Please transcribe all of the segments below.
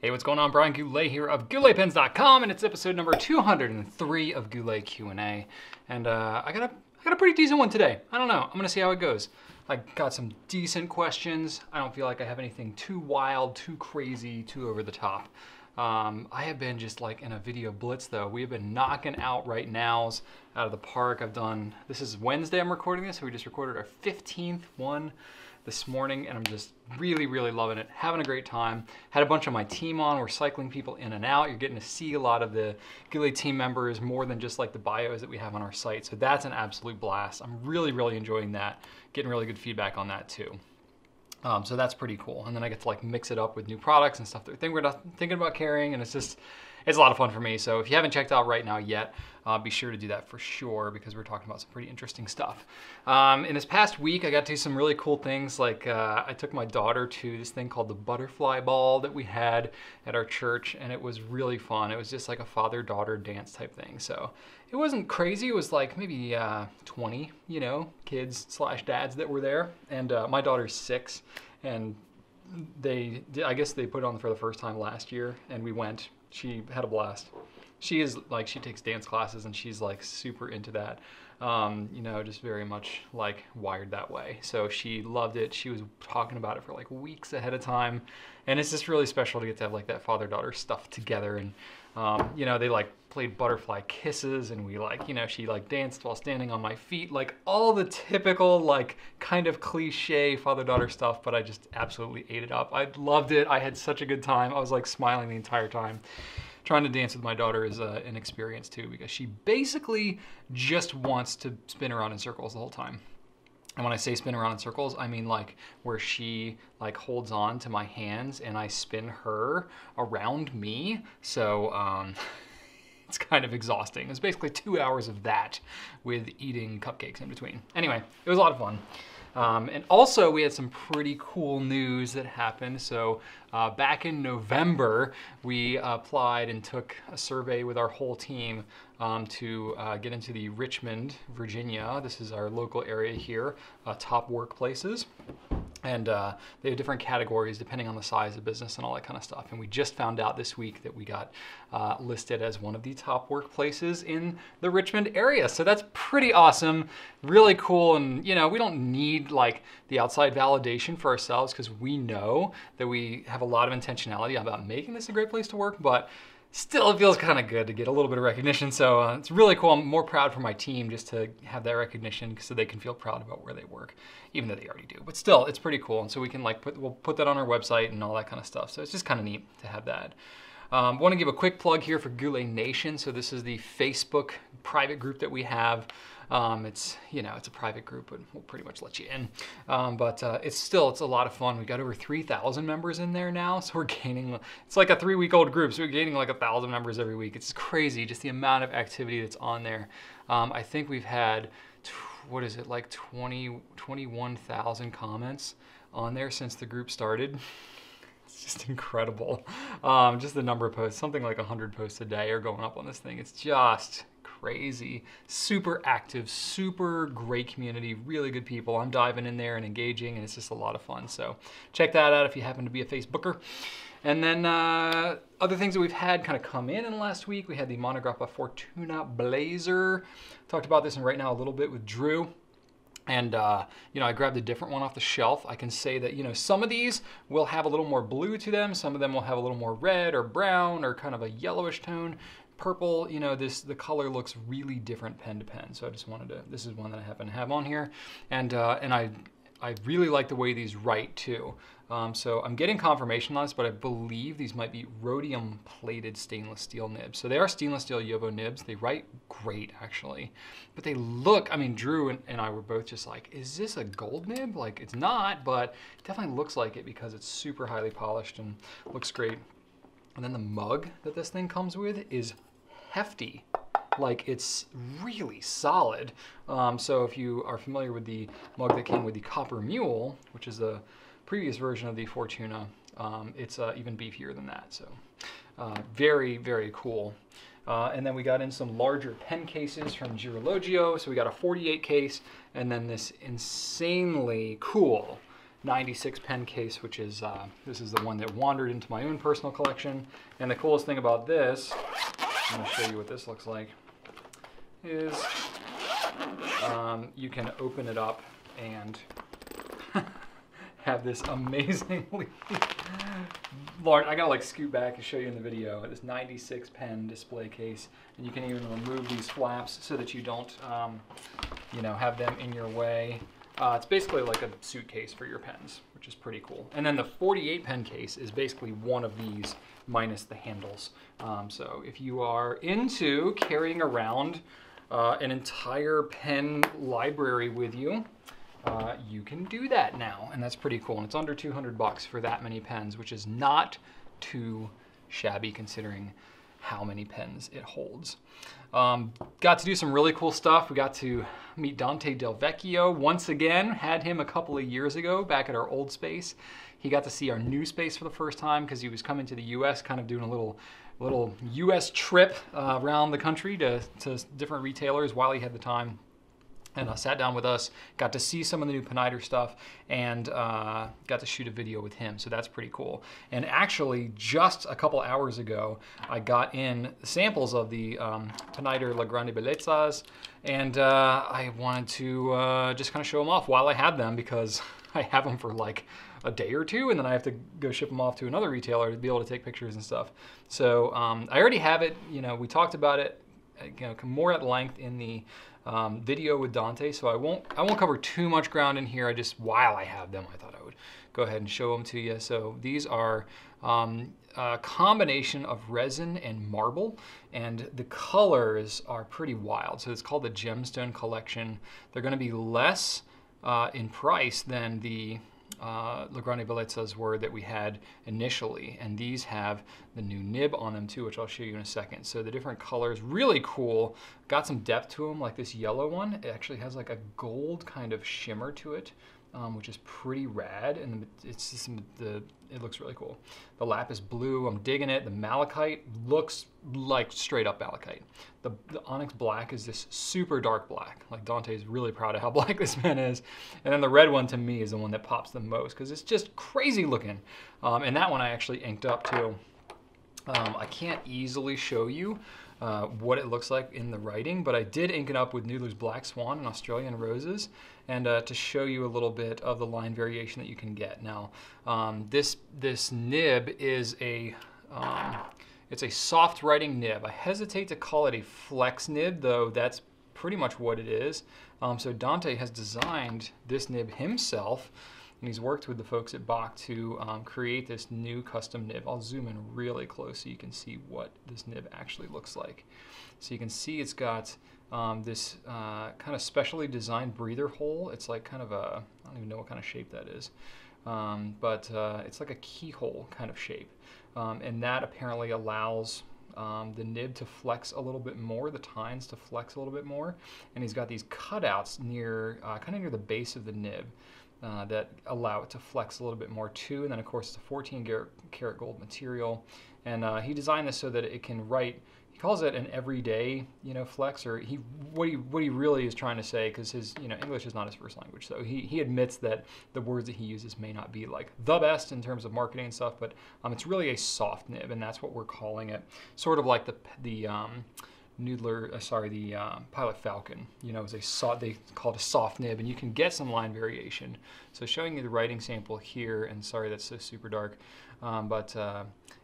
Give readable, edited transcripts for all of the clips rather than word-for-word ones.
Hey, what's going on? Brian Goulet here of GouletPens.com, and it's episode number 203 of Goulet Q&A. And I got a pretty decent one today. I don't know. I'm gonna see how it goes. I got some decent questions. I don't feel like I have anything too wild, too crazy, too over the top. I have been just like in a video blitz though. We have been knocking out right nows out of the park. This is Wednesday I'm recording this, so we just recorded our 15th one this morning, and I'm just really loving it, having a great time. Had a bunch of my team on. We're cycling people in and out. You're getting to see a lot of the Goulet team members more than just like the bios that we have on our site. So that's an absolute blast. I'm really enjoying that. Getting really good feedback on that too. So that's pretty cool. And then I get to like mix it up with new products and stuff that we're thinking about carrying, and it's a lot of fun for me. So if you haven't checked out right now yet, be sure to do that for sure, because we're talking about some pretty interesting stuff. In this past week, I got to do some really cool things. Like I took my daughter to this thing called the butterfly ball that we had at our church, and it was really fun. It was just like a father-daughter dance type thing. So it wasn't crazy. It was like maybe 20, kids / dads that were there. And my daughter's 6, and I guess they put it on for the first time last year, and we went. She had a blast. She takes dance classes, and she's like super into that. Just very much like wired that way. So she loved it. She was talking about it for like weeks ahead of time. And it's just really special to get to have like that father-daughter stuff together. And, they like played butterfly kisses, and she like danced while standing on my feet, like all the typical like kind of cliche father-daughter stuff, but I just absolutely ate it up. I loved it. I had such a good time. I was like smiling the entire time. Trying to dance with my daughter is an experience too, because she basically just wants to spin around in circles the whole time. And when I say spin around in circles, I mean like where she like holds on to my hands and I spin her around me. So it's kind of exhausting. It's basically 2 hours of that with eating cupcakes in between. Anyway, it was a lot of fun. And also we had some pretty cool news that happened. So back in November, we applied and took a survey with our whole team to get into the Richmond, Virginia. This is our local area here, top workplaces. And they have different categories depending on the size of business and all that kind of stuff. And we just found out this week that we got listed as one of the top workplaces in the Richmond area. So that's pretty awesome, really cool. And we don't need like the outside validation for ourselves, because we know that we have a lot of intentionality about making this a great place to work, but still, it feels kind of good to get a little bit of recognition. So it's really cool. I'm more proud for my team just to have that recognition, so they can feel proud about where they work, even though they already do. But still, it's pretty cool. And so we can we'll put that on our website and all that kind of stuff. So it's just kind of neat to have that. Want to give a quick plug here for Goulet Nation. So this is the Facebook private group that we have. It's a private group, but we'll pretty much let you in. It's a lot of fun. We got over 3,000 members in there now, so we're gaining. It's like a 3-week-old group, so we're gaining like 1,000 members every week. It's crazy, just the amount of activity that's on there. I think we've had, what is it, like 21,000 comments on there since the group started. It's just incredible. Just the number of posts, something like 100 posts a day are going up on this thing. It's just crazy. Super active, super great community, really good people. I'm diving in there and engaging, and it's just a lot of fun. So check that out if you happen to be a Facebooker. And then other things that we've had kind of come in the last week, we had the Monograppa Fortuna Blazer. Talked about this right now a little bit with Drew. And, I grabbed a different one off the shelf. I can say that, some of these will have a little more blue to them. Some of them will have a little more red or brown or kind of a yellowish tone. Purple, the color looks really different pen to pen. So I just this is one that I happen to have on here. And I really like the way these write too. So I'm getting confirmation on this, but I believe these might be rhodium plated stainless steel nibs. So they are stainless steel Yovo nibs. They write great actually, but they look, Drew and I were both just like, is this a gold nib? Like it's not, but it definitely looks like it because it's super highly polished and looks great. And then the mug that this thing comes with is hefty. Like it's really solid. So if you are familiar with the mug that came with the Copper Mule, which is a previous version of the Fortuna, it's even beefier than that. So very cool. And then we got in some larger pen cases from Girologio. So we got a 48 case, and then this insanely cool 96 pen case, which is, this is the one that wandered into my own personal collection. And the coolest thing about this, I'm gonna show you what this looks like, is you can open it up and have this amazingly large, I gotta like scoot back and show you in the video, this 96 pen display case, and you can even remove these flaps so that you don't, you know, have them in your way. It's basically like a suitcase for your pens, which is pretty cool. And then the 48 pen case is basically one of these minus the handles. So if you are into carrying around an entire pen library with you, you can do that now, and that's pretty cool. And it's under 200 bucks for that many pens, which is not too shabby considering how many pens it holds. Got to do some really cool stuff. We got to meet Dante Del Vecchio once again. Had him a couple of years ago back at our old space. He got to see our new space for the first time because he was coming to the US, kind of doing a little US trip around the country to different retailers while he had the time. And sat down with us, got to see some of the new Peniter stuff, and got to shoot a video with him, so that's pretty cool. And actually, just a couple hours ago, I got in samples of the Peniter La Grande Bellezas, and I wanted to just kind of show them off while I had them, because I have them for like a day or two, and then I have to go ship them off to another retailer to be able to take pictures and stuff. So I already have it, you know, we talked about it, you know, more at length in the video with Dante, so I won't cover too much ground in here. I just, while I have them, I thought I would go ahead and show them to you. So these are a combination of resin and marble, and the colors are pretty wild. So it's called the Gemstone Collection. They're going to be less in price than the La Grande Bellezas were that we had initially, and these have the new nib on them too, which I'll show you in a second. So the different colors, really cool. Got some depth to them, like this yellow one. It actually has like a gold kind of shimmer to it, which is pretty rad, and it's just it looks really cool. The lapis blue, I'm digging it. The malachite looks like straight up malachite. The onyx black is this super dark black. Like Dante's really proud of how black this pen is. And then the red one to me is the one that pops the most because it's just crazy looking. And that one I actually inked up too. I can't easily show you what it looks like in the writing, but I did ink it up with Noodler's Black Swan and Australian Roses, and to show you a little bit of the line variation that you can get. Now, this nib is it's a soft writing nib. I hesitate to call it a flex nib, though that's pretty much what it is. So Dante has designed this nib himself, and he's worked with the folks at Bach to create this new custom nib. I'll zoom in really close so you can see what this nib actually looks like. So you can see it's got this kind of specially designed breather hole. It's like kind of a, I don't even know what kind of shape that is, but it's like a keyhole kind of shape. And that apparently allows the nib to flex a little bit more, the tines to flex a little bit more. And he's got these cutouts near, kind of near the base of the nib. That allow it to flex a little bit more too. And then of course it's a 14 karat gold material. And he designed this so that it can write, he calls it an everyday, you know, flex, or what he really is trying to say, because his, you know, English is not his first language. So he admits that the words that he uses may not be like the best in terms of marketing and stuff, but it's really a soft nib, and that's what we're calling it. Sort of like the Noodler, the Pilot Falcon, you know, they call it a soft nib, and you can get some line variation. So showing you the writing sample here, and sorry that's so super dark, but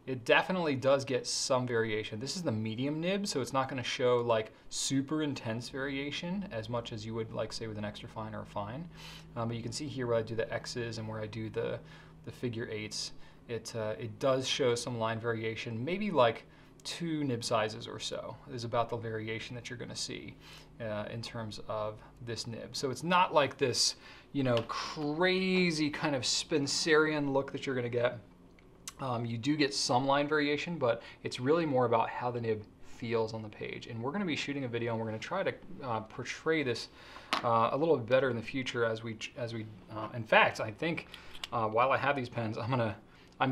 it definitely does get some variation. This is the medium nib, so it's not going to show like super intense variation as much as you would like say with an extra fine or a fine. But you can see here where I do the X's and where I do the figure eights, it does show some line variation, maybe like 2 nib sizes or so is about the variation that you're going to see in terms of this nib. So it's not like this, you know, crazy kind of Spencerian look that you're going to get. You do get some line variation, but it's really more about how the nib feels on the page. And we're going to be shooting a video, and we're going to try to portray this a little bit better in the future as we in fact, I think while I have these pens, I'm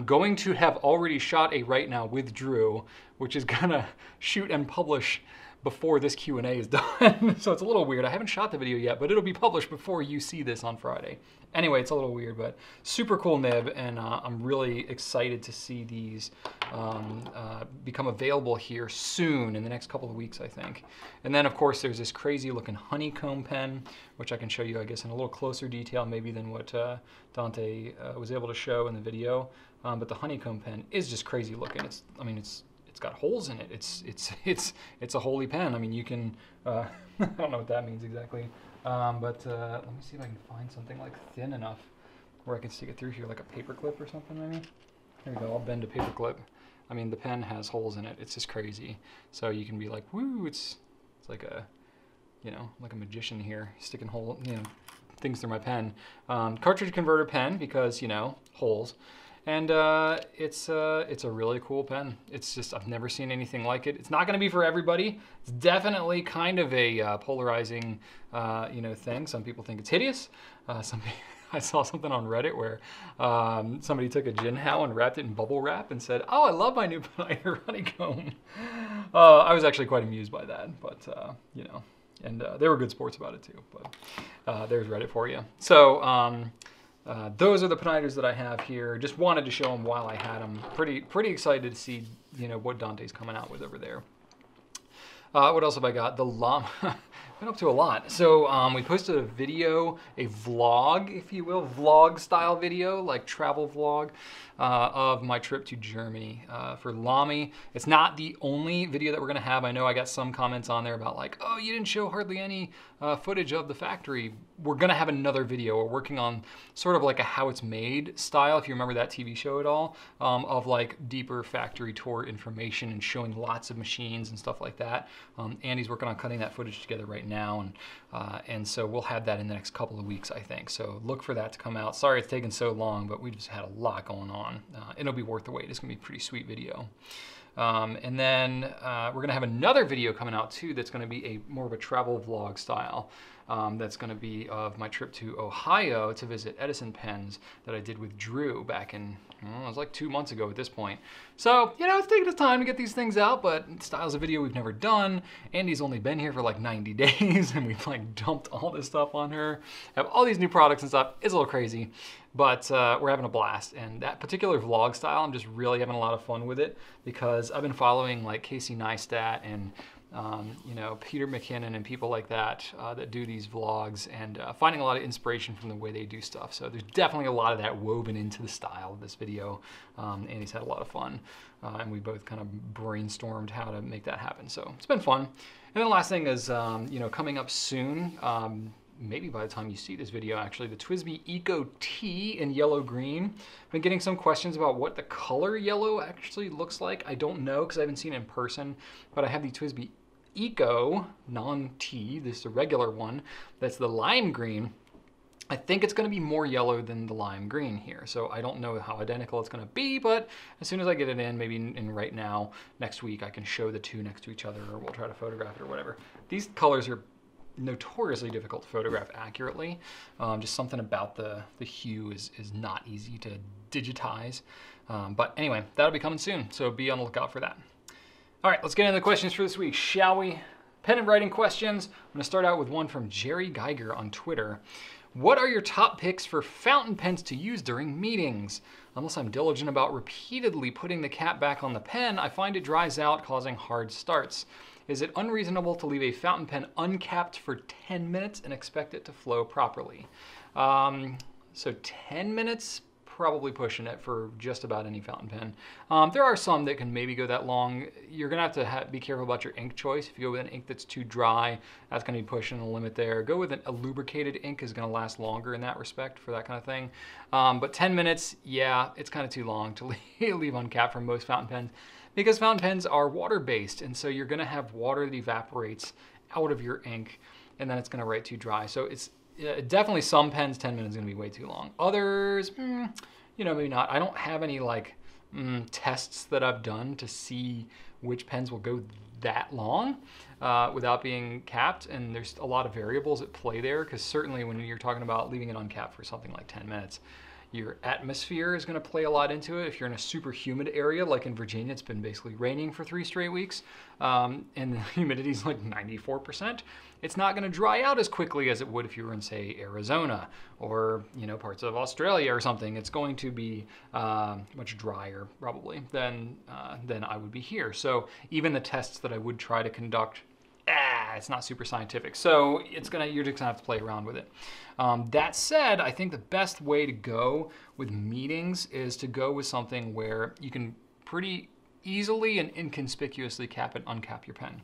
going to have already shot a right now with Drew, which is gonna shoot and publish before this Q&A is done. So it's a little weird. I haven't shot the video yet, but it'll be published before you see this on Friday. Anyway, it's a little weird, but super cool nib, and I'm really excited to see these become available here soon in the next couple of weeks, I think. And then, of course, there's this crazy looking honeycomb pen, which I can show you, I guess, in a little closer detail maybe than what Dante was able to show in the video. But the honeycomb pen is just crazy looking. It's got holes in it. It's a holy pen. I mean, you can, I don't know what that means exactly. But let me see if I can find something like thin enough where I can stick it through here, like a paper clip or something maybe. There we go, I'll bend a paper clip. I mean, the pen has holes in it. It's just crazy. So you can be like, woo, it's like a, you know, like a magician here, sticking things through my pen. Cartridge converter pen because, you know, holes. And it's a really cool pen. It's just, I've never seen anything like it. It's not gonna be for everybody. It's definitely kind of a polarizing thing. Some people think it's hideous. I saw something on Reddit where somebody took a Jinhao and wrapped it in bubble wrap and said, "Oh, I love my new honeycomb." I was actually quite amused by that, but and they were good sports about it too. But there's Reddit for you. So those are the piniters that I have here. Just wanted to show them while I had them. Pretty excited to see what Dante's coming out with over there. What else have I got? The llama. Been up to a lot. So we posted a video, a vlog, if you will, vlog style video, like travel vlog of my trip to Germany for Lamy. It's not the only video that we're gonna have. I know I got some comments on there about like, oh, you didn't show hardly any footage of the factory. We're gonna have another video. We're working on sort of like a how it's made style, if you remember that TV show at all, of like deeper factory tour information and showing lots of machines and stuff like that. Andy's working on cutting that footage together right now, and so we'll have that in the next couple of weeks, I think. So look for that to come out. Sorry it's taken so long, but we just had a lot going on. It'll be worth the wait. It's gonna be a pretty sweet video. And then we're gonna have another video coming out too that's gonna be more of a travel vlog style. That's gonna be of my trip to Ohio to visit Edison pens that I did with Drew back in, it was like 2 months ago at this point. So, it's taking us time to get these things out, but styles of video we've never done. Andy's only been here for like 90 days and we've like dumped all this stuff on her. Have all these new products and stuff. It's a little crazy, but we're having a blast. And that particular vlog style, I'm just really having a lot of fun with it because I've been following like Casey Neistat and Peter McKinnon and people like that that do these vlogs and finding a lot of inspiration from the way they do stuff. So there's definitely a lot of that woven into the style of this video. Andy's had a lot of fun and we both kind of brainstormed how to make that happen. So it's been fun. And then the last thing is, coming up soon, maybe by the time you see this video actually, the TWSBI Eco T in yellow green. I've been getting some questions about what the color yellow actually looks like. I don't know because I haven't seen it in person, but I have the TWSBI Eco non-T, this is the regular one, that's the lime green. I think it's going to be more yellow than the lime green here, so I don't know how identical it's going to be, but as soon as I get it in, maybe in right now, next week, I can show the two next to each other, or we'll try to photograph it or whatever. These colors are notoriously difficult to photograph accurately. Just something about the hue is not easy to digitize. But anyway, that'll be coming soon, so be on the lookout for that. All right, let's get into the questions for this week, shall we? Pen and writing questions. I'm gonna start out with one from JerryGeiger on Twitter. What are your top picks for fountain pens to use during meetings? Unless I'm diligent about repeatedly putting the cap back on the pen, I find it dries out, causing hard starts. Is it unreasonable to leave a fountain pen uncapped for 10 minutes and expect it to flow properly? So 10 minutes, probably pushing it for just about any fountain pen. There are some that can maybe go that long. You're gonna have to be careful about your ink choice. If you go with an ink that's too dry, that's gonna be pushing the limit there. Go with a lubricated ink is gonna last longer in that respect for that kind of thing. But 10 minutes, yeah, it's kind of too long to leave uncapped for most fountain pens because fountain pens are water-based, and so you're gonna have water that evaporates out of your ink, and then it's gonna write too dry. So it's definitely some pens, 10 minutes is gonna be way too long. Others, maybe not. I don't have any like tests that I've done to see which pens will go that long without being capped, and there's a lot of variables at play there, because certainly when you're talking about leaving it uncapped for something like 10 minutes, Your atmosphere is going to play a lot into it. If you're in a super humid area, like in Virginia, it's been basically raining for 3 straight weeks, and the humidity is like 94%. It's not going to dry out as quickly as it would if you were in, say, Arizona or parts of Australia or something. It's going to be much drier probably than I would be here. So even the tests that I would try to conduct, it's not super scientific. So you're just gonna have to play around with it. That said, I think the best way to go with meetings is to go with something where you can pretty easily and inconspicuously cap and uncap your pen.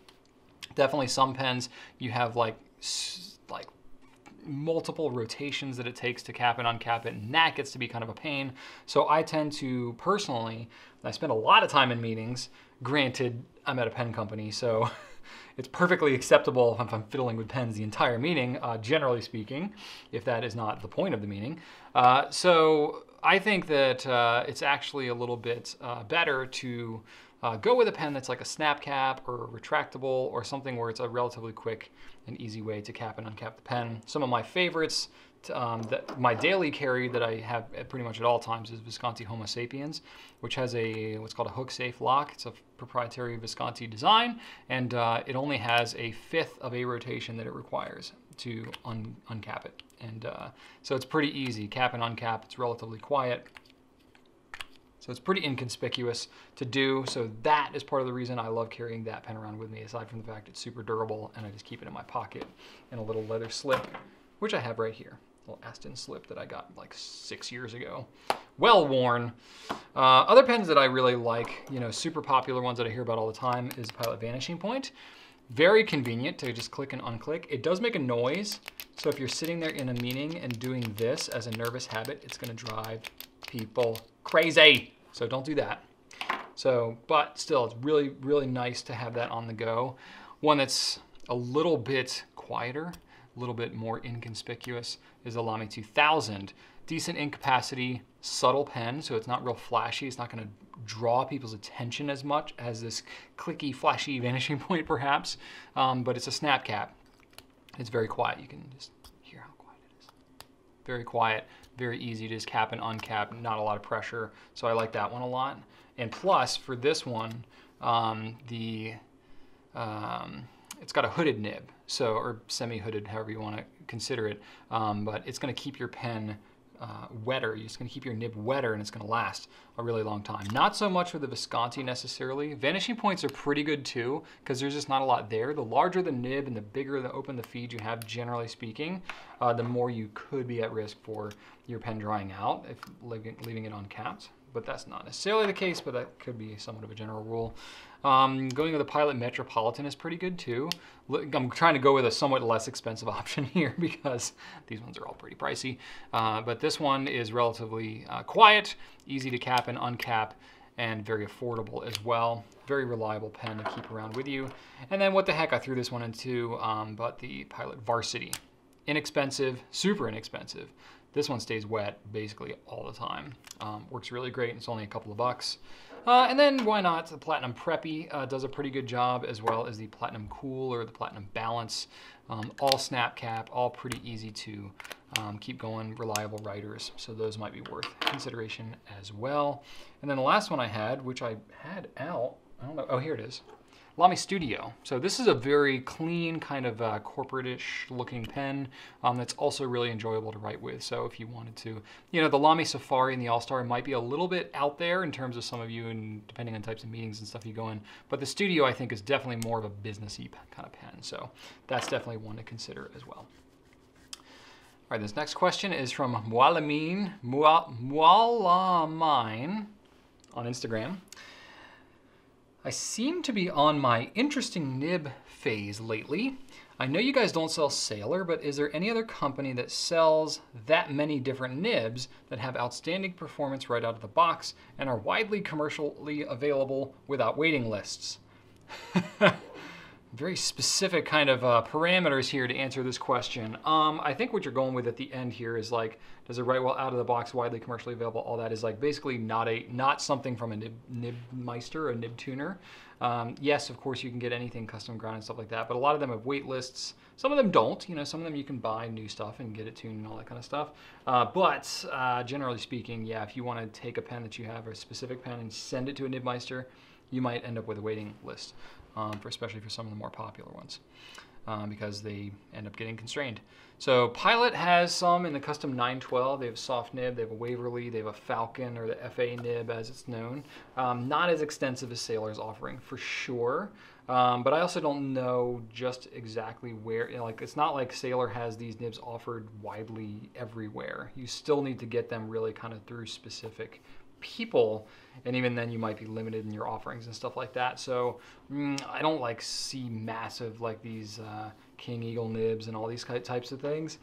Definitely some pens you have like multiple rotations that it takes to cap and uncap it, and that gets to be kind of a pain. So I tend to personally, I spend a lot of time in meetings. Granted, I'm at a pen company, so it's perfectly acceptable if I'm fiddling with pens the entire meeting, generally speaking, if that is not the point of the meeting. So I think that it's actually a little bit better to go with a pen that's like a snap cap or retractable or something where it's a relatively quick and easy way to cap and uncap the pen. Some of my favorites, my daily carry that I have at pretty much at all times is Visconti Homo Sapiens, which has what's called a hook-safe lock. It's a proprietary Visconti design, and it only has 1/5 of a rotation that it requires to uncap it. And so it's pretty easy. Cap and uncap, it's relatively quiet. So it's pretty inconspicuous to do. So that is part of the reason I love carrying that pen around with me, aside from the fact it's super durable and I just keep it in my pocket in a little leather slip, which I have right here. A little Aston slip that I got like 6 years ago. Well worn. Other pens that I really like, super popular ones that I hear about all the time is Pilot Vanishing Point. Very convenient to just click and unclick. It does make a noise. So if you're sitting there in a meeting and doing this as a nervous habit, it's gonna drive people crazy. So don't do that. So, but still, it's really, really nice to have that on the go. One that's a little bit quieter, a little bit more inconspicuous is the Lamy 2000. Decent ink capacity, subtle pen, so it's not real flashy. It's not gonna draw people's attention as much as this clicky, flashy Vanishing Point perhaps, but it's a snap cap. It's very quiet. You can just hear how quiet it is. Very quiet, very easy to just cap and uncap, not a lot of pressure. So I like that one a lot. And plus, for this one, it's got a hooded nib, so, or semi-hooded, however you want to consider it, but it's going to keep your pen wetter. It's going to keep your nib wetter, and it's going to last a really long time. Not so much with the Visconti necessarily. Vanishing Points are pretty good too, because there's just not a lot there. The larger the nib and the bigger the open the feed you have, generally speaking, the more you could be at risk for your pen drying out if leaving it uncapped. But that's not necessarily the case, but that could be somewhat of a general rule. Going with a Pilot Metropolitan is pretty good too. I'm trying to go with a somewhat less expensive option here because these ones are all pretty pricey. But this one is relatively quiet, easy to cap and uncap, and very affordable as well. Very reliable pen to keep around with you. And then what the heck, I threw this one into, but the Pilot Varsity. Inexpensive, super inexpensive. This one stays wet basically all the time. Works really great, and it's only a couple of bucks. And then why not? The Platinum Preppy does a pretty good job, as well as the Platinum Cool or the Platinum Balance. All snap cap, all pretty easy to keep going, reliable writers. So those might be worth consideration as well. And then the last one I had, which I had out, I don't know, oh, here it is. Lamy Studio. So this is a very clean, kind of corporate-ish looking pen that's also really enjoyable to write with. So if you wanted to, the Lamy Safari and the All-Star might be a little bit out there in terms of some of you, and depending on types of meetings and stuff you go in. But the Studio, I think, is definitely more of a businessy kind of pen. So that's definitely one to consider as well. All right, this next question is from muallaemine on Instagram. I seem to be on my interesting nib phase lately. I know you guys don't sell Sailor, but is there any other company that sells that many different nibs that have outstanding performance right out of the box and are widely commercially available without waiting lists? very specific kind of parameters here to answer this question. I think what you're going with at the end here is like, does it write well out of the box, widely commercially available? All that is like basically not something from a Nibmeister, a nib tuner. Yes, of course you can get anything custom ground and stuff like that, but a lot of them have wait lists. Some of them don't. You know, some of them you can buy new stuff and get it tuned and all that kind of stuff. But generally speaking, yeah, if you want to take a pen that you have, a specific pen, and send it to a Nibmeister, you might end up with a waiting list. Especially for some of the more popular ones, because they end up getting constrained. So Pilot has some in the custom 912. They have soft nib, they have a Waverly, they have a Falcon, or the FA nib as it's known. Not as extensive as Sailor's offering for sure, but I also don't know just exactly where, you know, like it's not like Sailor has these nibs offered widely everywhere. You still need to get them really kind of through specific people, and even then you might be limited in your offerings and stuff like that. So I don't like see massive like these King Eagle nibs and all these types of things.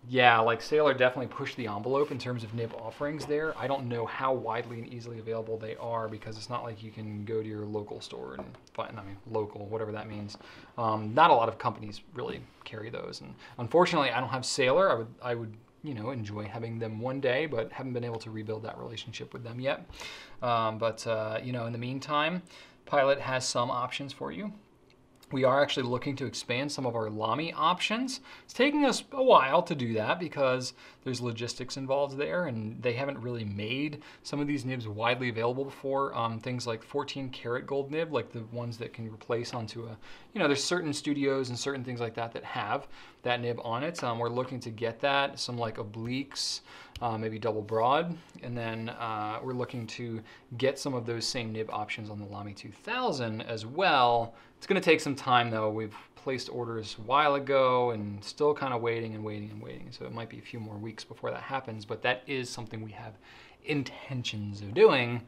Yeah, like Sailor definitely pushed the envelope in terms of nib offerings there. I don't know how widely and easily available they are, because it's not like you can go to your local store and find, I mean, local, whatever that means. Not a lot of companies really carry those, and unfortunately I don't have Sailor. I would you know, enjoy having them one day, but haven't been able to rebuild that relationship with them yet. You know, in the meantime, Pilot has some options for you. We are actually looking to expand some of our Lamy options. It's taking us a while to do that because there's logistics involved there, and they haven't really made some of these nibs widely available before. Things like 14 karat gold nib, like the ones that can replace onto a, you know, there's certain studios and certain things like that that have that nib on it. We're looking to get that, some like obliques, maybe double broad, and then we're looking to get some of those same nib options on the Lamy 2000 as well. It's going to take some time though. We've placed orders a while ago and still kind of waiting and waiting and waiting. So it might be a few more weeks before that happens, but that is something we have intentions of doing.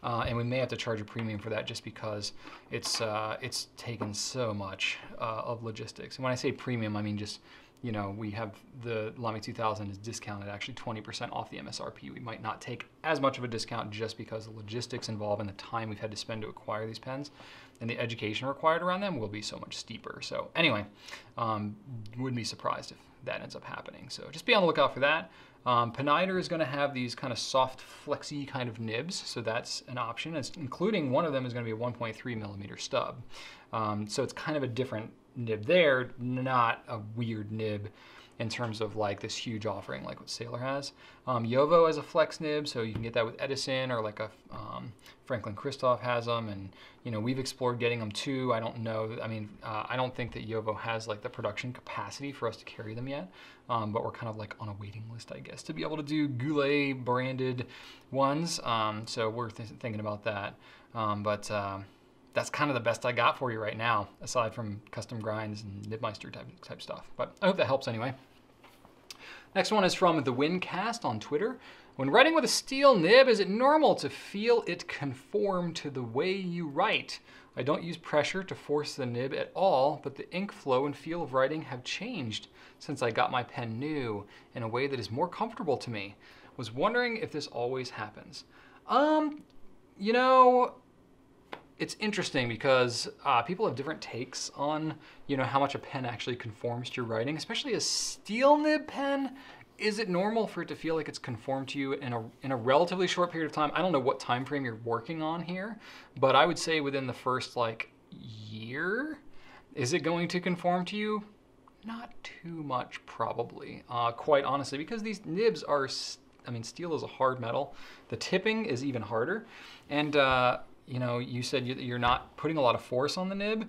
And we may have to charge a premium for that just because it's taken so much of logistics. And when I say premium, I mean just, you know, we have the Lamy 2000 is discounted actually 20% off the MSRP. We might not take as much of a discount just because the logistics involved and the time we've had to spend to acquire these pens and the education required around them will be so much steeper. So anyway, wouldn't be surprised if that ends up happening. So just be on the lookout for that. Pennider is going to have these kind of soft, flexy kind of nibs, so that's an option. It's including one of them is going to be a 1.3 millimeter stub. So it's kind of a different nib there, not a weird nib in terms of like this huge offering like what Sailor has. Yovo has a flex nib, so you can get that with Edison, or like a Franklin Christoph has them, and you know, we've explored getting them too. I don't know, I mean, I don't think that Yovo has like the production capacity for us to carry them yet, but we're kind of like on a waiting list, I guess, to be able to do Goulet branded ones. So we're thinking about that, that's kind of the best I got for you right now, aside from custom grinds and Nibmeister type stuff. But I hope that helps anyway. Next one is from thewincast on Twitter. When writing with a steel nib, is it normal to feel it conform to the way you write? I don't use pressure to force the nib at all, but the ink flow and feel of writing have changed since I got my pen new in a way that is more comfortable to me. Was wondering if this always happens. You know, it's interesting because people have different takes on, you know, how much a pen actually conforms to your writing, especially a steel nib pen. Is it normal for it to feel like it's conformed to you in a relatively short period of time? I don't know what time frame you're working on here, but I would say within the first like year, is it going to conform to you? Not too much, probably, quite honestly, because these nibs are, I mean, steel is a hard metal. The tipping is even harder, and you know, you said you're not putting a lot of force on the nib.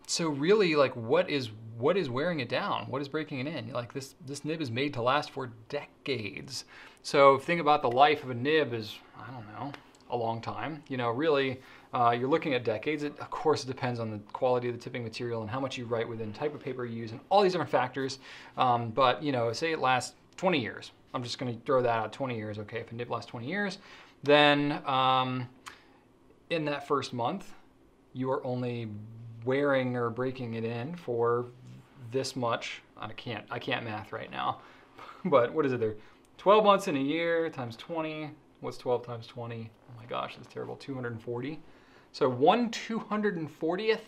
So really, like, what is wearing it down? What is breaking it in? Like, this nib is made to last for decades. So think about the life of a nib is, I don't know, a long time. You know, really, you're looking at decades. Of course, it depends on the quality of the tipping material and how much you write within, type of paper you use, and all these different factors. But, you know, say it lasts 20 years. I'm just going to throw that out, 20 years. Okay, if a nib lasts 20 years, then in that first month, you are only wearing or breaking it in for this much. I can't math right now, but what is it there? 12 months in a year times 20. What's 12 times 20? Oh my gosh, that's terrible. 240. So 1/240th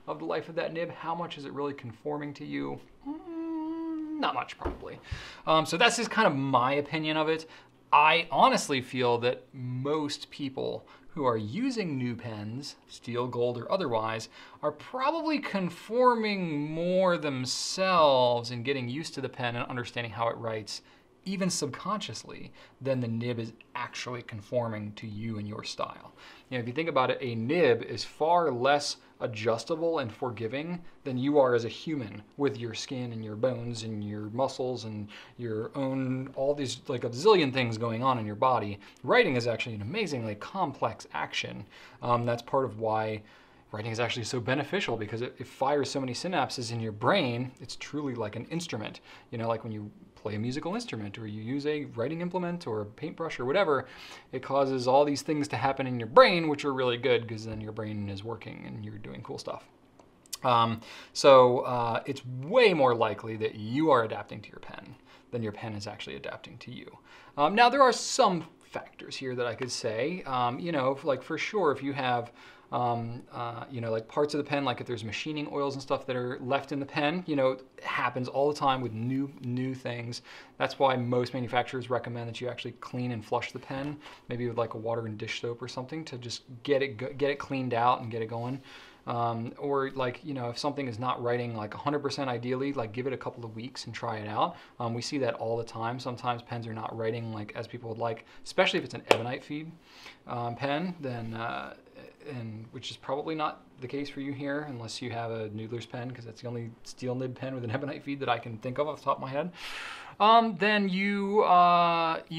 of the life of that nib. How much is it really conforming to you? Not much, probably. So that's just kind of my opinion of it. I honestly feel that most people who are using new pens, steel, gold, or otherwise, are probably conforming more themselves and getting used to the pen and understanding how it writes, even subconsciously, than the nib is actually conforming to you and your style. You know, if you think about it, a nib is far less adjustable and forgiving than you are as a human, with your skin and your bones and your muscles and your own, all these like a zillion things going on in your body. Writing is actually an amazingly complex action. That's part of why writing is actually so beneficial, because it fires so many synapses in your brain. It's truly like an instrument. You know, like when you play a musical instrument or you use a writing implement or a paintbrush or whatever, it causes all these things to happen in your brain, which are really good because then your brain is working and you're doing cool stuff. It's way more likely that you are adapting to your pen than your pen is actually adapting to you. Now, there are some factors here that I could say, you know, like for sure, if you have you know, like parts of the pen, like if there's machining oils and stuff that are left in the pen, you know, it happens all the time with new things. That's why most manufacturers recommend that you actually clean and flush the pen, maybe with like a water and dish soap or something, to just get it cleaned out and get it going. Or like, you know, if something is not writing like 100% ideally, like give it a couple of weeks and try it out. We see that all the time. Sometimes pens are not writing like as people would like, especially if it's an ebonite feed pen, then and which is probably not the case for you here, unless you have a Noodler's pen, because that's the only steel nib pen with an ebonite feed that I can think of off the top of my head. Then you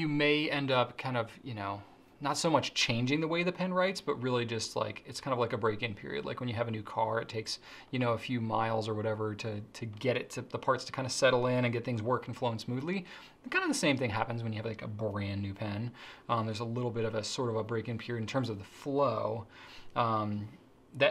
may end up kind of, you know, not so much changing the way the pen writes, but really just like, it's kind of like a break-in period. Like when you have a new car, it takes, you know, a few miles or whatever to get it to the parts to kind of settle in and get things working, flowing smoothly. And kind of the same thing happens when you have like a brand new pen. There's a little bit of a sort of a break-in period in terms of the flow.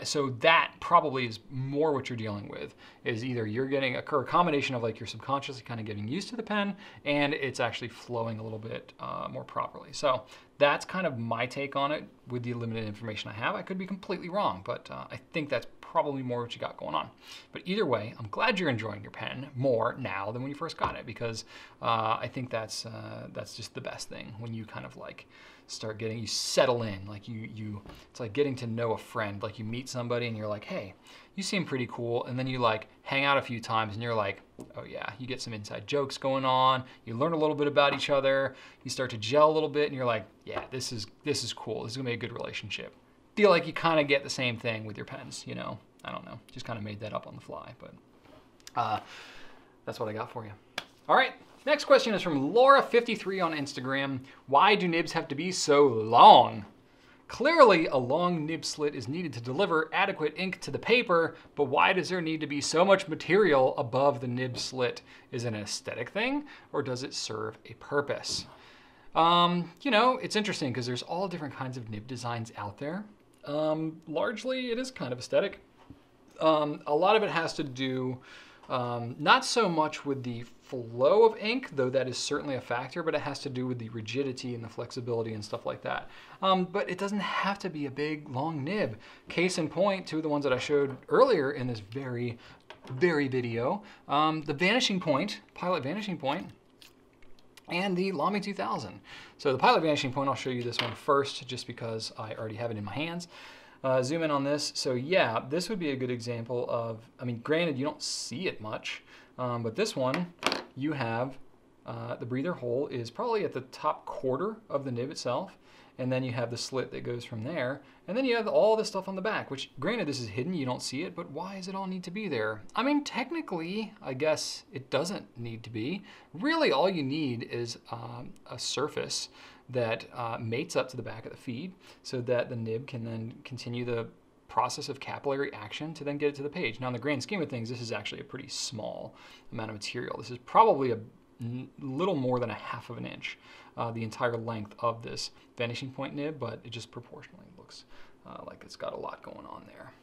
So that probably is more what you're dealing with, is either you're getting a combination of like you're subconsciously kind of getting used to the pen and it's actually flowing a little bit more properly. So that's kind of my take on it with the limited information I have. I could be completely wrong, but I think that's probably more what you got going on. But either way, I'm glad you're enjoying your pen more now than when you first got it, because I think that's just the best thing, when you kind of like start getting, you settle in, like it's like getting to know a friend. Like you meet somebody and you're like, hey, you seem pretty cool, and then you like hang out a few times and you're like, oh yeah, you get some inside jokes going on, you learn a little bit about each other, you start to gel a little bit, and you're like, yeah, this is cool, this is gonna be a good relationship. Feel like you kind of get the same thing with your pens, you know? I don't know, just kind of made that up on the fly, but that's what I got for you. All right, next question is from Laura53 on Instagram. Why do nibs have to be so long? Clearly, a long nib slit is needed to deliver adequate ink to the paper, but why does there need to be so much material above the nib slit? Is it an aesthetic thing, or does it serve a purpose? You know, it's interesting because there's all different kinds of nib designs out there. Largely, it is kind of aesthetic. A lot of it has to do not so much with the flow of ink, though that is certainly a factor, but it has to do with the rigidity and the flexibility and stuff like that. But it doesn't have to be a big, long nib. Case in point, two of the ones that I showed earlier in this very video, the Vanishing Point, Pilot Vanishing Point, and the Lamy 2000. So the Pilot Vanishing Point, I'll show you this one first, just because I already have it in my hands. Zoom in on this. So yeah, this would be a good example of, I mean, granted, you don't see it much, but this one, you have the breather hole is probably at the top quarter of the nib itself, and then you have the slit that goes from there, and then you have all this stuff on the back, which granted, this is hidden, you don't see it, but why does it all need to be there? I mean, technically, I guess it doesn't need to be. Really, all you need is a surface that mates up to the back of the feed so that the nib can then continue the process of capillary action to then get it to the page. Now, in the grand scheme of things, this is actually a pretty small amount of material. This is probably a little more than 1/2 of an inch, the entire length of this Vanishing Point nib, but it just proportionally looks like it's got a lot going on there.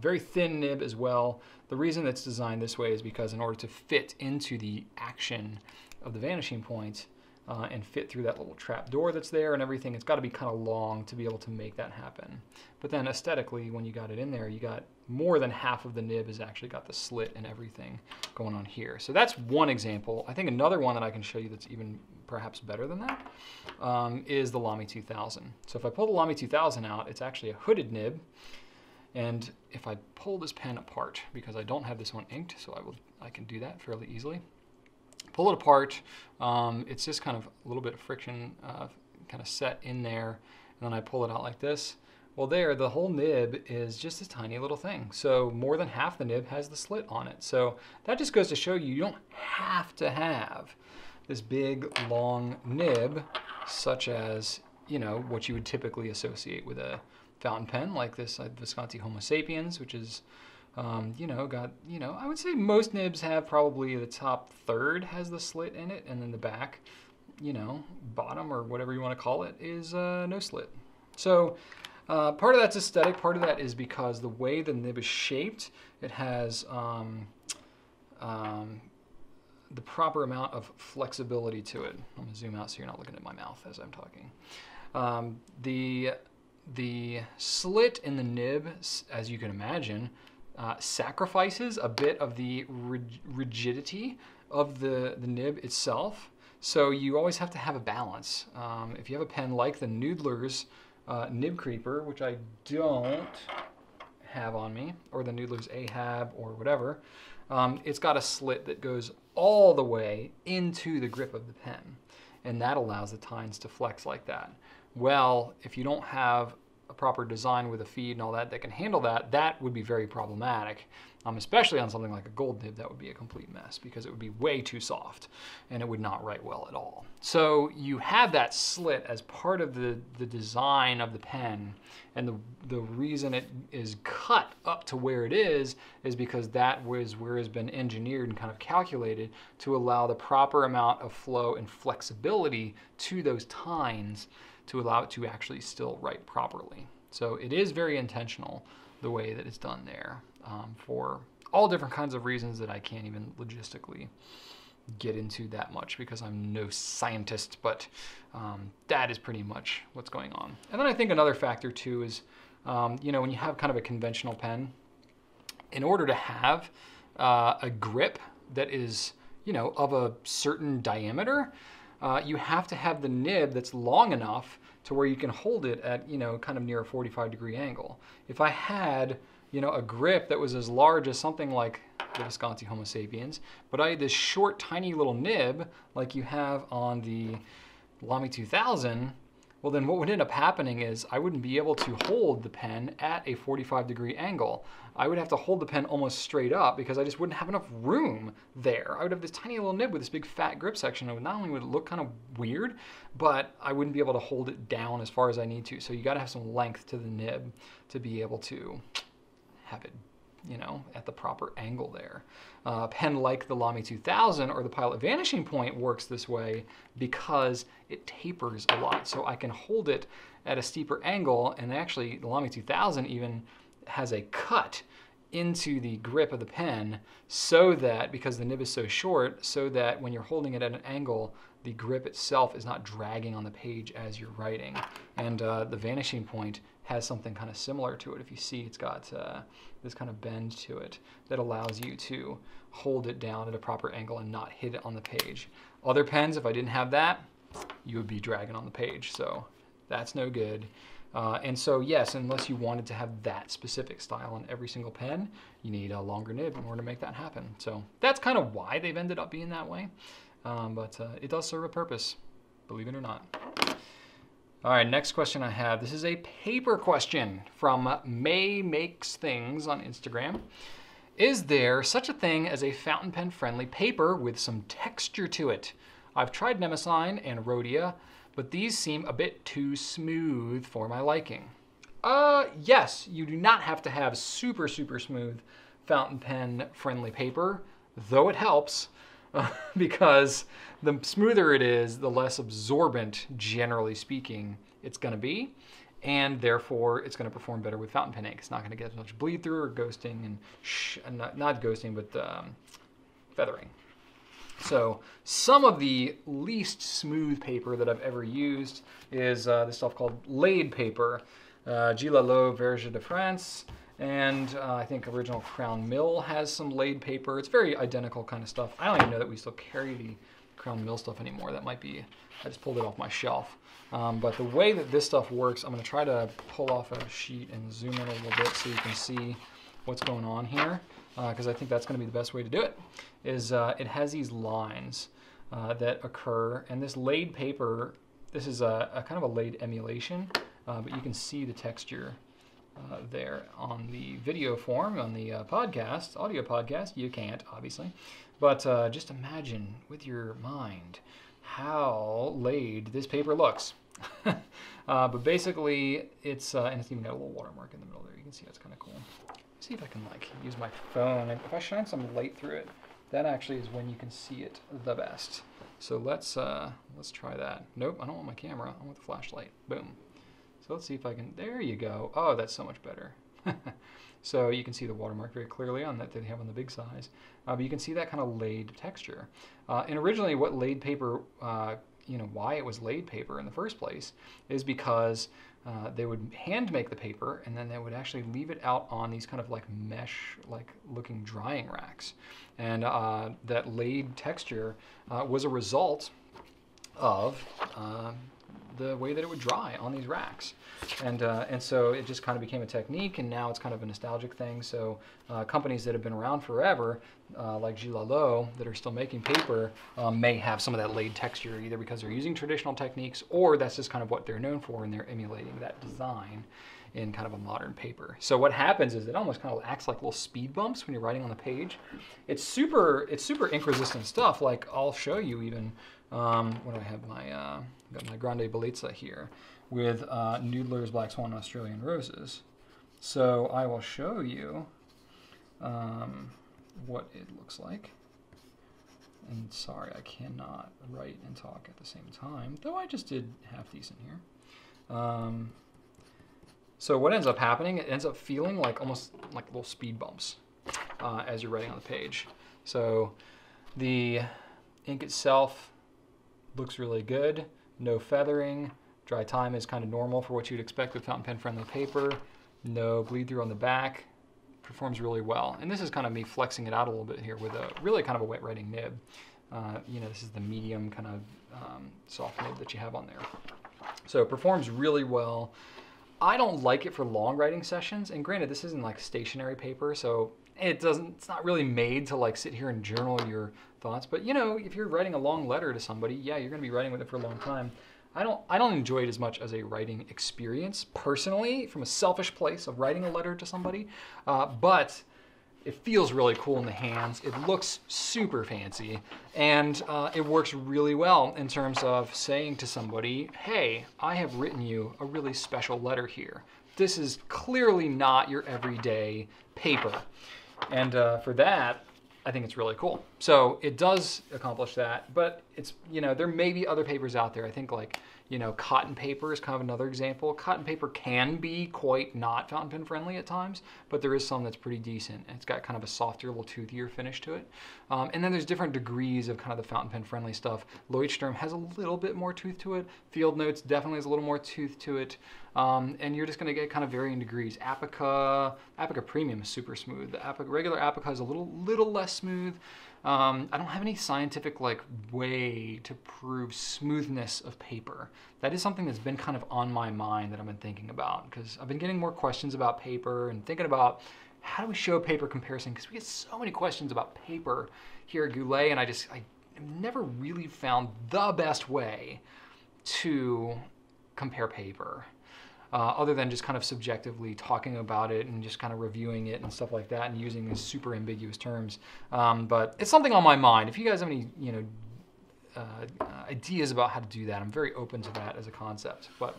Very thin nib as well. The reason it's designed this way is because in order to fit into the action of the Vanishing Point, and fit through that little trap door that's there and everything. It's got to be kind of long to be able to make that happen. But then aesthetically, when you got it in there, you got more than half of the nib has actually got the slit and everything going on here. So that's one example. I think another one that I can show you that's even perhaps better than that is the Lamy 2000. So if I pull the Lamy 2000 out, it's actually a hooded nib. And if I pull this pen apart, because I don't have this one inked, so I can do that fairly easily. Pull it apart, it's just kind of a little bit of friction kind of set in there, and then I pull it out like this. Well there, the whole nib is just this tiny little thing. So more than half the nib has the slit on it. So that just goes to show you, you don't have to have this big long nib, such as, you know, what you would typically associate with a fountain pen like this Visconti Homo sapiens, which is you know, got, you know, I would say most nibs have probably the top third has the slit in it, and then the back, you know, bottom or whatever you want to call it is no slit. So part of that's aesthetic, part of that is because the way the nib is shaped, it has the proper amount of flexibility to it. I'm gonna zoom out so you're not looking at my mouth as I'm talking. The slit in the nib, as you can imagine, sacrifices a bit of the rigidity of the nib itself. So you always have to have a balance. If you have a pen like the Noodler's Nib Creeper, which I don't have on me, or the Noodler's Ahab or whatever, it's got a slit that goes all the way into the grip of the pen. And that allows the tines to flex like that. Well, if you don't have a proper design with a feed and all that that can handle that, that would be very problematic. Especially on something like a gold nib, that would be a complete mess because it would be way too soft and it would not write well at all. So you have that slit as part of the design of the pen, and the reason it is cut up to where it is because that was where it's been engineered and kind of calculated to allow the proper amount of flow and flexibility to those tines to allow it to actually still write properly. So it is very intentional the way that it's done there, for all different kinds of reasons that I can't even logistically get into that much because I'm no scientist, but that is pretty much what's going on. And then I think another factor too is, you know, when you have kind of a conventional pen, in order to have a grip that is, you know, of a certain diameter, you have to have the nib that's long enough to where you can hold it at, you know, kind of near a 45-degree angle. If I had, you know, a grip that was as large as something like the Visconti Homo sapiens, but I had this short, tiny little nib like you have on the Lamy 2000, well then what would end up happening is I wouldn't be able to hold the pen at a 45-degree angle. I would have to hold the pen almost straight up because I just wouldn't have enough room there. I would have this tiny little nib with this big fat grip section. Not only would it look kind of weird, but I wouldn't be able to hold it down as far as I need to. So you gotta have some length to the nib to be able to have it, you know, at the proper angle there. A pen like the Lamy 2000 or the Pilot Vanishing Point works this way because it tapers a lot. So I can hold it at a steeper angle, and actually the Lamy 2000 even has a cut into the grip of the pen so that, because the nib is so short, so that when you're holding it at an angle, the grip itself is not dragging on the page as you're writing. And the Vanishing Point has something kind of similar to it. If you see, it's got this kind of bend to it that allows you to hold it down at a proper angle and not hit it on the page. Other pens, if I didn't have that, you would be dragging on the page. So that's no good. And so yes, unless you wanted to have that specific style on every single pen, you need a longer nib in order to make that happen. So that's kind of why they've ended up being that way. But it does serve a purpose, believe it or not. All right, next question I have. This is a paper question from maemakesthings on Instagram. Is there such a thing as a fountain pen friendly paper with some texture to it? I've tried Nemesign and Rhodia, but these seem a bit too smooth for my liking. Yes, you do not have to have super, super smooth fountain pen friendly paper, though it helps. Because the smoother it is, the less absorbent, generally speaking, it's going to be, and therefore it's going to perform better with fountain pen ink. It's not going to get as much bleed through or ghosting, and not ghosting, but feathering. So some of the least smooth paper that I've ever used is this stuff called laid paper, Goulet Verge de France, and I think original Crown Mill has some laid paper. It's very identical kind of stuff. I don't even know that we still carry the Crown Mill stuff anymore. That might be, I just pulled it off my shelf. But the way that this stuff works, I'm going to try to pull off a sheet and zoom in a little bit so you can see what's going on here, because I think that's going to be the best way to do it, is it has these lines that occur, and this laid paper, this is a kind of a laid emulation, but you can see the texture there on the video form, on the podcast, audio podcast. You can't, obviously, but just imagine with your mind how laid this paper looks. But basically, it's and it's even got a little watermark in the middle there. You can see that's kind of cool. See if I can like use my phone. If I shine some light through it, that actually is when you can see it the best. So let's try that. Nope, I don't want my camera. I want the flashlight. Boom. So let's see if I can. There you go. Oh, that's so much better. So you can see the watermark very clearly on that they have on the big size. But you can see that kind of laid texture. And originally, what laid paper, why it was laid paper in the first place, is because they would hand make the paper, and then they would actually leave it out on these kind of like mesh like looking drying racks. And that laid texture was a result of the way that it would dry on these racks. And so it just kind of became a technique, and now it's kind of a nostalgic thing. So companies that have been around forever, like Goulet, that are still making paper, may have some of that laid texture, either because they're using traditional techniques, or that's just kind of what they're known for, and they're emulating that design in kind of a modern paper. So what happens is it almost kind of acts like little speed bumps when you're writing on the page. It's super ink resistant stuff. Like I'll show you even, what do I have? Got my Grande Bellezza here with Noodler's Black Swan Australian Roses. So I will show you what it looks like. And sorry, I cannot write and talk at the same time, though I just did half decent here. So what ends up happening, it ends up feeling like almost like little speed bumps as you're writing on the page. So the ink itself looks really good, no feathering, dry time is kind of normal for what you'd expect with fountain pen friendly paper, no bleed through on the back, performs really well. And this is kind of me flexing it out a little bit here with a really kind of a wet writing nib. This is the medium kind of soft nib that you have on there. So it performs really well. I don't like it for long writing sessions, and granted, this isn't like stationary paper, so it's not really made to like sit here and journal your thoughts. But if you're writing a long letter to somebody, yeah, you're going to be writing with it for a long time. I don't enjoy it as much as a writing experience personally, from a selfish place of writing a letter to somebody, but it feels really cool in the hands. It looks super fancy, and it works really well in terms of saying to somebody, hey, I have written you a really special letter here. This is clearly not your everyday paper. And for that, I think it's really cool. So it does accomplish that, but it's, there may be other papers out there. I think like, cotton paper is kind of another example. Cotton paper can be quite not fountain pen friendly at times, but there is some that's pretty decent. And it's got kind of a softer, little toothier finish to it. And then there's different degrees of kind of the fountain pen friendly stuff. Leuchtturm has a little bit more tooth to it. Field Notes definitely has a little more tooth to it. And you're just going to get kind of varying degrees. Apica Premium is super smooth. The regular Apica is a little less smooth. I don't have any scientific way to prove smoothness of paper. That is something that's been kind of on my mind that I've been thinking about, because I've been getting more questions about paper and thinking about how do we show paper comparison, because we get so many questions about paper here at Goulet, and I never really found the best way to compare paper. Other than just kind of subjectively talking about it and just kind of reviewing it and stuff like that and using these super ambiguous terms. But it's something on my mind. If you guys have any ideas about how to do that, I'm very open to that as a concept. But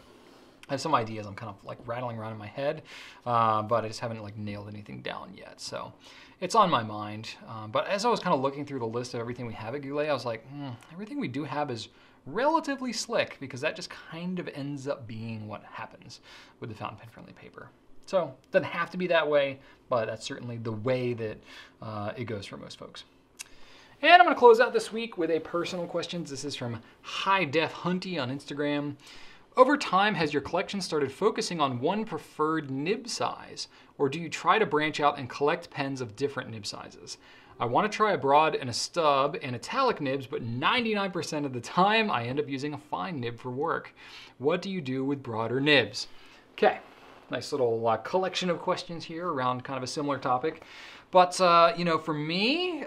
I have some ideas I'm kind of like rattling around in my head, but I just haven't nailed anything down yet. So it's on my mind. But as I was kind of looking through the list of everything we have at Goulet, I was like, everything we do have is relatively slick, because that just kind of ends up being what happens with the fountain pen friendly paper. So it doesn't have to be that way, but that's certainly the way that it goes for most folks. And I'm going to close out this week with a personal question. This is from highdefhunty on Instagram. Over time, has your collection started focusing on one preferred nib size, or do you try to branch out and collect pens of different nib sizes? I want to try a broad and a stub and italic nibs, but 99% of the time I end up using a fine nib for work. What do you do with broader nibs? Okay, nice little collection of questions here around kind of a similar topic. But, you know, for me,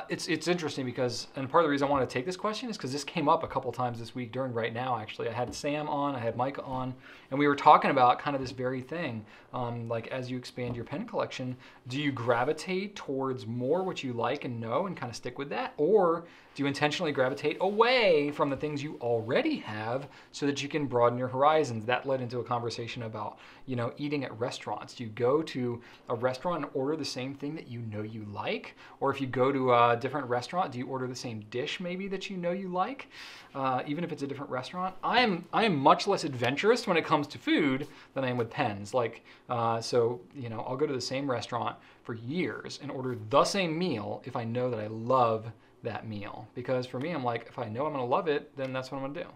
it's interesting because, and part of the reason I wanted to take this question is because this came up a couple times this week during Right Now, actually. I had Sam on, I had Mike on, and we were talking about kind of this very thing. Like, as you expand your pen collection, do you gravitate towards more what you like and know and kind of stick with that? Or do you intentionally gravitate away from the things you already have so that you can broaden your horizons? That led into a conversation about, you know, eating at restaurants. Do you go to a restaurant and order the same thing that you know you like? Or if you go to a different restaurant, do you order the same dish maybe that you know you like? Even if it's a different restaurant. I am much less adventurous when it comes to food than I am with pens. Like, so, you know, I'll go to the same restaurant for years and order the same meal if I know that I love that meal. Because for me, I'm like, if I know I'm gonna love it, then that's what I'm gonna do.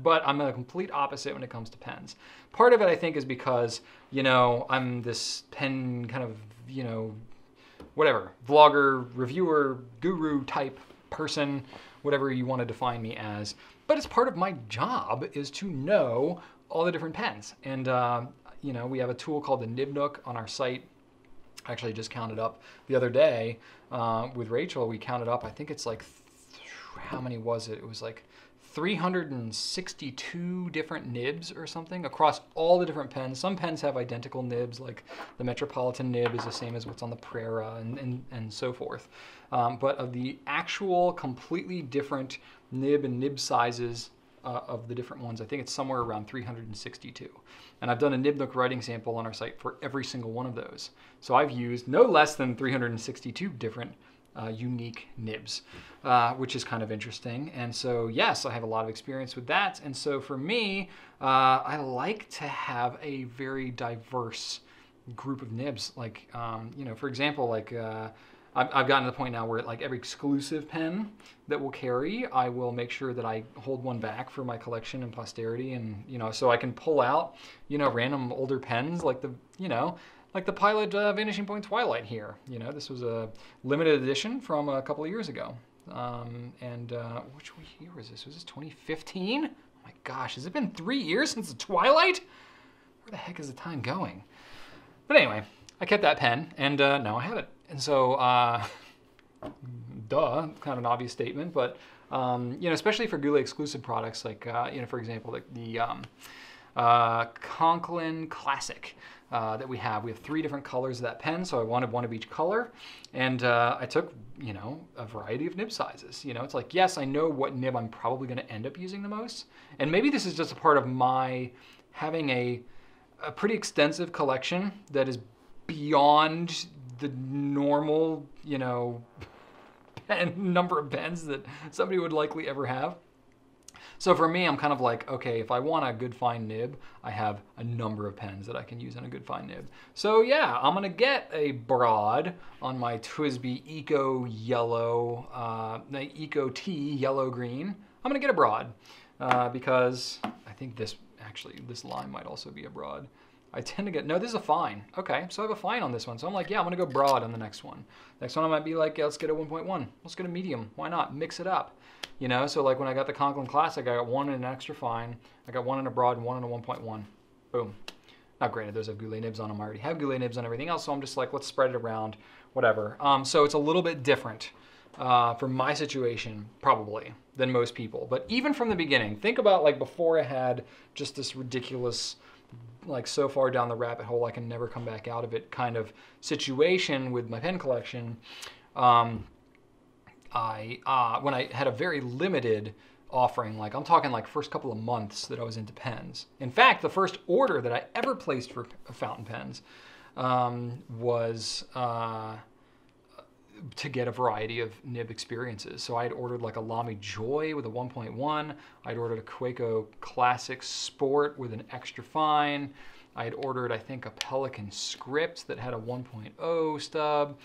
But I'm a complete opposite when it comes to pens. Part of it, I think, is because, you know, I'm this pen kind of, you know, whatever, vlogger, reviewer, guru type person, whatever you want to define me as. But it's part of my job is to know all the different pens. And, you know, we have a tool called the Nib Nook on our site. I actually just counted up the other day with Rachel. We counted up, I think it's like, how many was it? It was like 362 different nibs or something across all the different pens. Some pens have identical nibs, like the Metropolitan nib is the same as what's on the Prera and so forth. But of the actual completely different nib and nib sizes of the different ones, I think it's somewhere around 362. And I've done a Nib Nook writing sample on our site for every single one of those. So I've used no less than 362 different unique nibs, which is kind of interesting. And so, yes, I have a lot of experience with that. And so for me, I like to have a very diverse group of nibs. Like, you know, for example, like I've gotten to the point now where like every exclusive pen that we'll carry, I will make sure that I hold one back for my collection and posterity. And, you know, so I can pull out, you know, random older pens like the, you know, like the Pilot Vanishing Point Twilight here. You know, this was a limited edition from a couple of years ago. Which year was this? Was this 2015? Oh my gosh, has it been 3 years since the Twilight? Where the heck is the time going? But anyway, I kept that pen, and now I have it. And so, duh, kind of an obvious statement, but, you know, especially for Goulet exclusive products, like, you know, for example, like the Conklin Classic that we have. We have 3 different colors of that pen, so I wanted one of each color. And I took, you know, a variety of nib sizes. You know, it's like, yes, I know what nib I'm probably going to end up using the most. And maybe this is just a part of my having a pretty extensive collection that is beyond the normal, you know, number of pens that somebody would likely ever have. So for me, I'm kind of like, okay, if I want a good fine nib, I have a number of pens that I can use in a good fine nib. So yeah, I'm gonna get a broad on my TWSBI Eco Yellow, Eco T Yellow Green. I'm gonna get a broad because I think this line might also be a broad. I tend to get, no, this is a fine. Okay, so I have a fine on this one. So I'm like, yeah, I'm gonna go broad on the next one. Next one I might be like, yeah, let's get a 1.1. Let's get a medium. Why not? Mix it up. You know, so like when I got the Conklin Classic, I got one in an extra fine. I got one in a broad and one in a 1.1. Boom. Now granted, there's a Goulet nibs on them. I already have Goulet nibs on everything else, so I'm just like, let's spread it around, whatever. So it's a little bit different for my situation, probably, than most people. But even from the beginning, think about like before I had just this ridiculous, like so far down the rabbit hole I can never come back out of it kind of situation with my pen collection. When I had a very limited offering, like I'm talking like first couple of months that I was into pens. In fact, the first order that I ever placed for fountain pens was to get a variety of nib experiences. So I had ordered like a Lamy Joy with a 1.1. I'd ordered a Quaco Classic Sport with an extra fine. I had ordered, I think, a Pelican Script that had a 1.0 stub.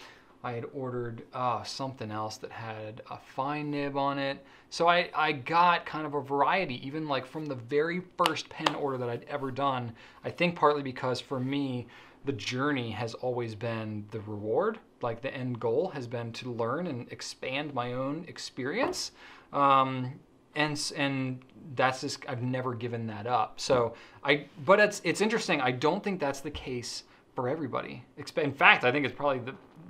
I had ordered something else that had a fine nib on it. So I got kind of a variety, even like from the very first pen order that I'd ever done. I think partly because for me, the journey has always been the reward. Like the end goal has been to learn and expand my own experience. And that's just, I've never given that up. So but it's interesting. I don't think that's the case for everybody. In fact, I think it's probably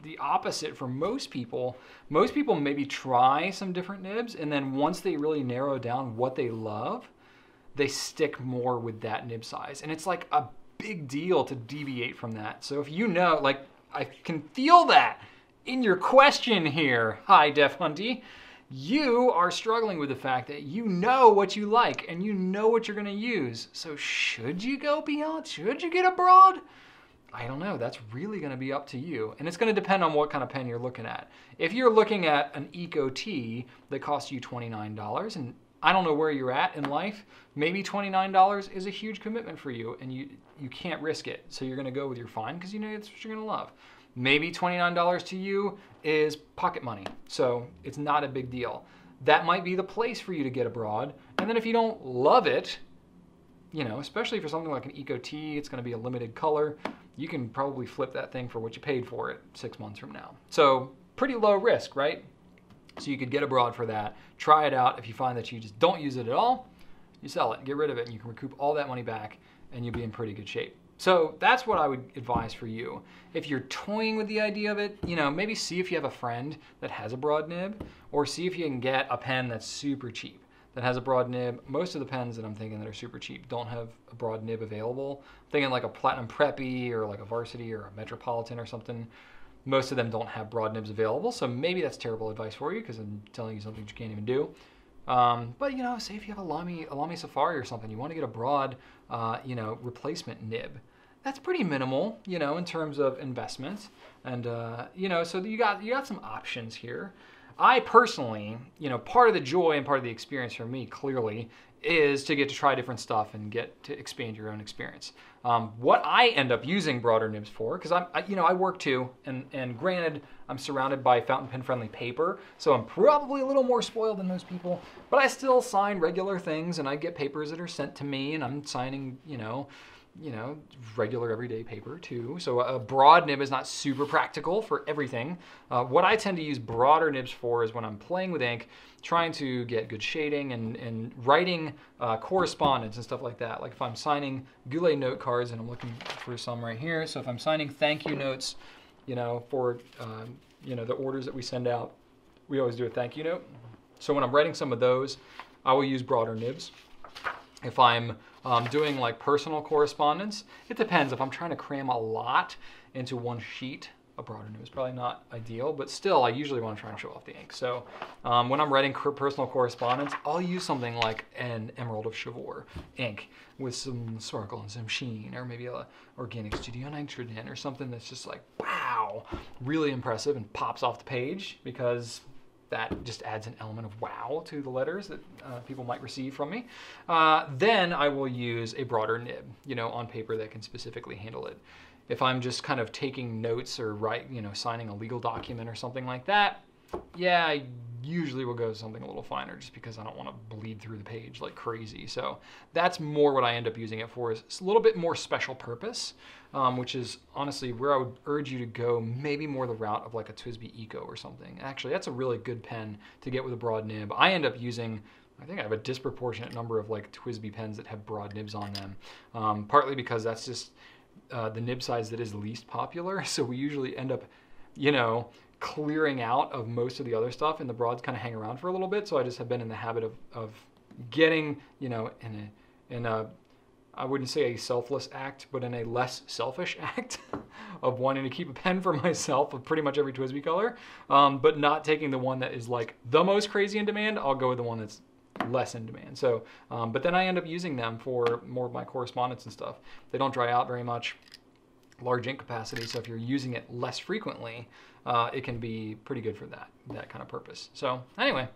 the opposite for most people. Most people maybe try some different nibs, and then once they really narrow down what they love, they stick more with that nib size. And it's like a big deal to deviate from that. So if you know, like I can feel that in your question here, highdefhunty, you are struggling with the fact that you know what you like and you know what you're gonna use. So should you go beyond? Should you get a broad? I don't know, that's really gonna be up to you. And it's gonna depend on what kind of pen you're looking at. If you're looking at an Eco T that costs you $29, and I don't know where you're at in life, maybe $29 is a huge commitment for you and you can't risk it. So you're gonna go with your fine because you know it's what you're gonna love. Maybe $29 to you is pocket money, so it's not a big deal. That might be the place for you to get a broad. And then if you don't love it, you know, especially for something like an Eco T, it's gonna be a limited color, you can probably flip that thing for what you paid for it 6 months from now. So pretty low risk, right? So you could get a broad for that, try it out. If you find that you just don't use it at all, you sell it, get rid of it, and you can recoup all that money back and you'll be in pretty good shape. So that's what I would advise for you. If you're toying with the idea of it, you know, maybe see if you have a friend that has a broad nib, or see if you can get a pen that's super cheap that has a broad nib. Most of the pens that I'm thinking that are super cheap don't have a broad nib available. I'm thinking like a Platinum Preppy or like a Varsity or a Metropolitan or something. Most of them don't have broad nibs available, so maybe that's terrible advice for you because I'm telling you something you can't even do. But you know, say if you have a Lamy Safari or something, you want to get a broad, you know, replacement nib. That's pretty minimal, you know, in terms of investment, and you know, so you got some options here. I personally, you know, part of the joy and part of the experience for me clearly is to get to try different stuff and get to expand your own experience. What I end up using broader nibs for, because you know, I work too, and granted, I'm surrounded by fountain pen friendly paper, so I'm probably a little more spoiled than most people, but I still sign regular things and I get papers that are sent to me and I'm signing, you know, regular everyday paper too. So a broad nib is not super practical for everything. What I tend to use broader nibs for is when I'm playing with ink, trying to get good shading and writing correspondence and stuff like that. Like if I'm signing Goulet note cards, and I'm looking for some right here. So if I'm signing thank you notes, you know, for you know, the orders that we send out, we always do a thank you note. So when I'm writing some of those, I will use broader nibs. If I'm doing like personal correspondence, it depends. If I'm trying to cram a lot into one sheet, a broader nib is probably not ideal, but still I usually want to try and show off the ink. So when I'm writing personal correspondence, I'll use something like an Emerald of Chivor ink with some sparkle and some sheen, or maybe a Organic Studio Nitrogen or something that's just like, wow, really impressive and pops off the page, because that just adds an element of wow to the letters that people might receive from me. Then I will use a broader nib, you know, on paper that can specifically handle it. If I'm just kind of taking notes or signing a legal document or something like that, yeah, I usually will go with something a little finer just because I don't want to bleed through the page like crazy. So that's more what I end up using it for, is a little bit more special purpose, which is honestly where I would urge you to go, maybe more the route of like a TWSBI Eco or something. Actually, that's a really good pen to get with a broad nib. I end up using, I think I have a disproportionate number of like TWSBI pens that have broad nibs on them, partly because that's just the nib size that is least popular. So we usually end up, you know, clearing out of most of the other stuff, and the broads kind of hang around for a little bit. So I just have been in the habit of getting, you know, in a I wouldn't say a selfless act, but in a less selfish act of wanting to keep a pen for myself of pretty much every TWSBI color, but not taking the one that is like the most crazy in demand. I'll go with the one that's less in demand. So, but then I end up using them for more of my correspondence and stuff. They don't dry out very much, large ink capacity. So if you're using it less frequently, it can be pretty good for that kind of purpose. So anyway,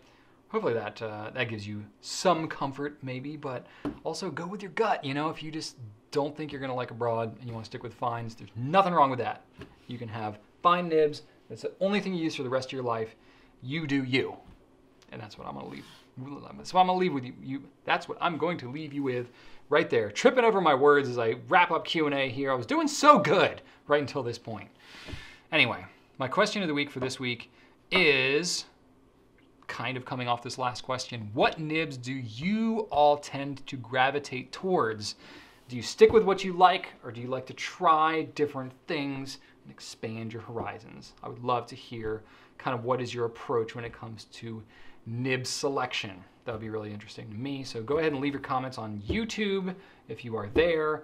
hopefully that gives you some comfort maybe, but also go with your gut. You know, if you just don't think you're gonna like a broad and you want to stick with fines, there's nothing wrong with that. You can have fine nibs It's the only thing you use for the rest of your life. You do you. And that's what I'm going to leave. So I'm going to leave with you. That's what I'm going to leave you with right there. Tripping over my words as I wrap up Q&A here. I was doing so good right until this point. Anyway, my question of the week for this week is kind of coming off this last question. What nibs do you all tend to gravitate towards? Do you stick with what you like, or do you like to try different things and expand your horizons? I would love to hear kind of what is your approach when it comes to nib selection. That would be really interesting to me. So go ahead and leave your comments on YouTube if you are there.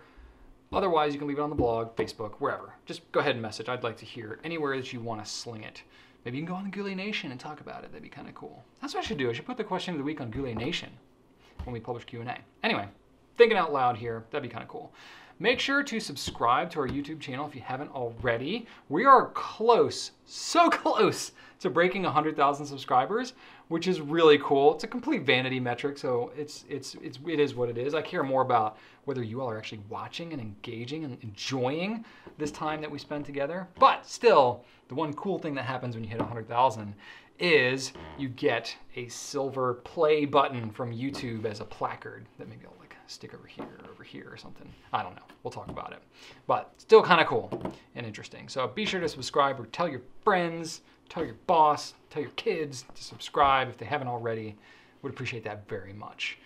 Otherwise, you can leave it on the blog, Facebook, wherever. Just go ahead and message. I'd like to hear anywhere that you want to sling it. Maybe you can go on the Goulet Nation and talk about it. That'd be kind of cool. That's what I should do. I should put the question of the week on Goulet Nation when we publish Q&A. Anyway, thinking out loud here. That'd be kind of cool. Make sure to subscribe to our YouTube channel if you haven't already. We are close, so close to breaking 100,000 subscribers, which is really cool. It's a complete vanity metric, so it is what it is. I care more about whether you all are actually watching and engaging and enjoying this time that we spend together. But still, the one cool thing that happens when you hit 100,000 is you get a silver play button from YouTube as a placard that maybe I'll like stick over here or something. I don't know. We'll talk about it. But still kind of cool and interesting. So be sure to subscribe, or tell your friends, tell your boss, tell your kids to subscribe if they haven't already. Would appreciate that very much.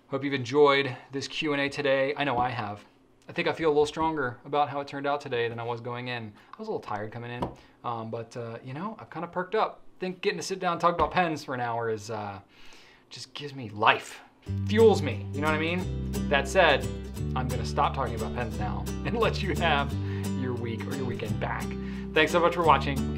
Hope you've enjoyed this Q&A today. I know I have. I think I feel a little stronger about how it turned out today than I was going in. I was a little tired coming in, but you know, I've kind of perked up. I think getting to sit down and talk about pens for an hour is just gives me life, fuels me, you know what I mean? That said, I'm gonna stop talking about pens now and let you have your week or your weekend back. Thanks so much for watching.